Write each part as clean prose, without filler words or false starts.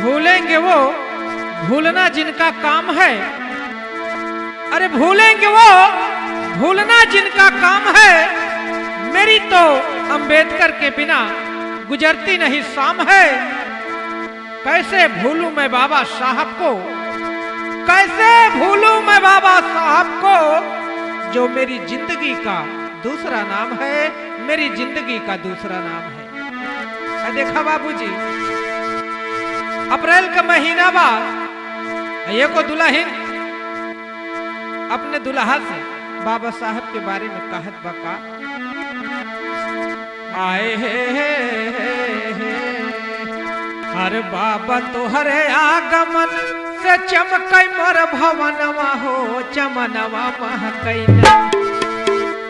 भूलेंगे वो भूलना जिनका काम है। अरे भूलेंगे वो भूलना जिनका काम है। मेरी तो अंबेडकर के बिना गुजरती नहीं शाम है। कैसे भूलूं मैं बाबा साहब को, कैसे भूलूं मैं बाबा साहब को, जो मेरी जिंदगी का दूसरा नाम है, मेरी जिंदगी का दूसरा नाम है। देखा बाबूजी, अप्रैल का महीना बाद ये को दुल्हन अपने दुल्हा से बाबा साहब के बारे में कहत बका, आए हे हर बाबा तोहरे आगमन से चमकई मोर भवनवा हो, चमनवा महकैना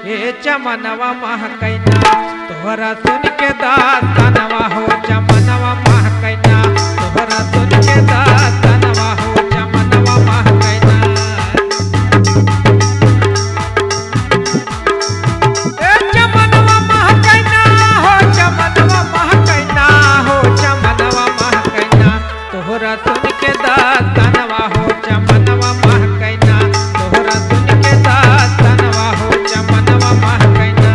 हे चमनवा महकैना, तोहरा सुन के दास्तानवा हो, चमनवा महकैना, तोहरा सुन के दास्तानवा हो, चमनवा महकैना। ए चमनवा महकैना हो, चमनवा महकैना हो, चमनवा महकैना, तोहरा सुन के दास्तानवा हो, चमनवा महकैना, तोहरा सुन के दास्तानवा हो, चमनवा महकैना।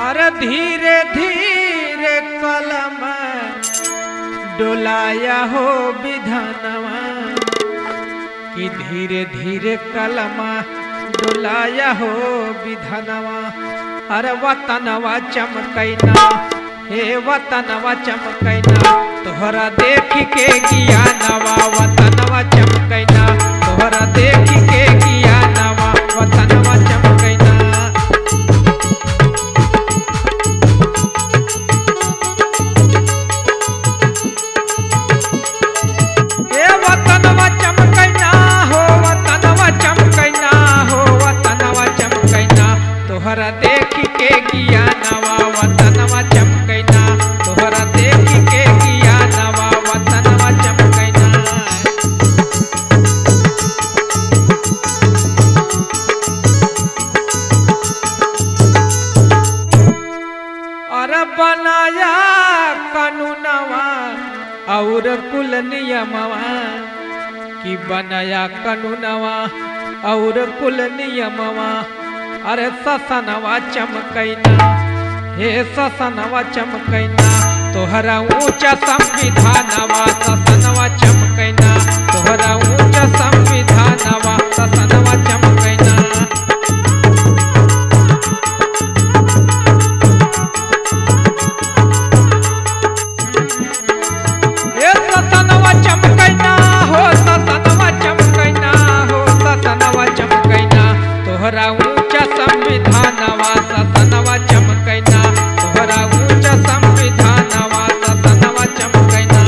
अरे धीरे धीरे कलम डोलाया हो विधानवा, कि धीरे धीरे कलम डोलाया हो विधानवा। अरे वतनवा चमकैना हे वतनवा चमकैना, तोहरा देख के ज्ञानवा, वतनवा चमकैना, तोहरा देख के ज्ञानवा, वतनवा चमकैना। तोहरा देख के ज्ञानवा, वतनवा चमकैना, तोहरा देख के ज्ञानवा, वतनवा चमकैना। अरे बनाया कानूनवा और कुल नियमवा, कि बनाया कानूनवा और कुल नियमवा। अरे ससनवा चमकैना हे ससनवा चमकैना, तोहरा ऊंचा संविधानवा, ससनवा चमकैना, तोहरा ऊंचा संविधानवा, ससनवा चमकैना। हे ससनवा चमकैना हो, ससनवा चमकैना हो, ससनवा चमकैना, तोहरा संविधानवा, ससनवा चमकैना, तोहरा ऊंचा संविधानवा, ससनवा चमकैना।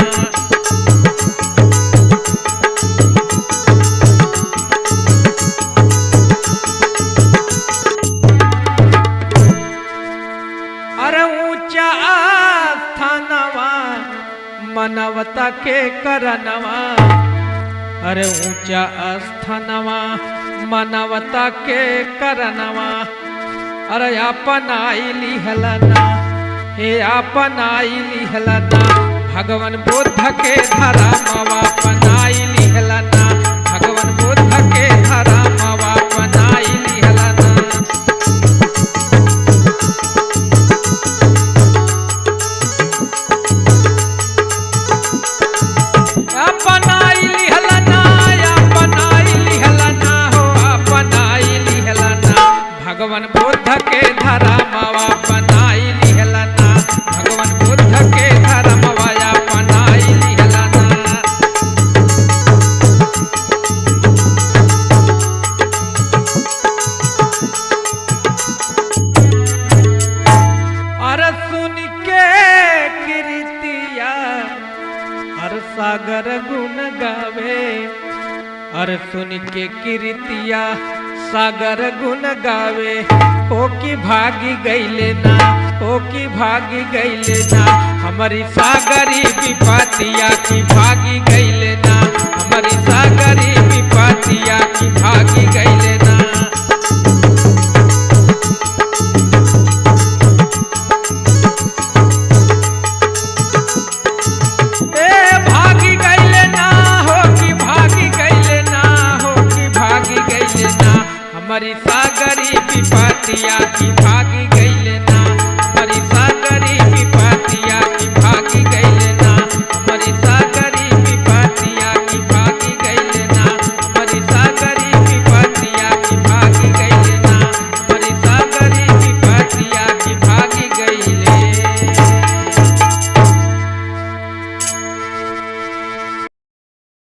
अरे ऊंचा आस्थानवा मानवता के करनवा, अरे ऊंचा आस्थानवा मानवता के करनवा। अरे अपनाई लिहलना हे अपनाई लिहलना, भगवान बुद्ध के धर्मवा, अपनाई लिहलना, भगवान बुद्ध के धर्मवा, अपनाई लिहलना। अपनाई लिहलना, अपनाई लिहलना हो, अपनाई लिहलना, भगवान बुद्ध के धर्मवा, अपनाई लिहलना, भगवान बुद्ध के धर्मवा, अपनाई लिहलना। अरे सुन के कीर्तिया हर सागर गुण गावे, अरे सुन के कीर्तिया सागर गुण गावे। हो की भागी गईले ना, हो की भागी गईले ना, हमारी सागरी विपतिया की भागी गईले ना, हमारी सागर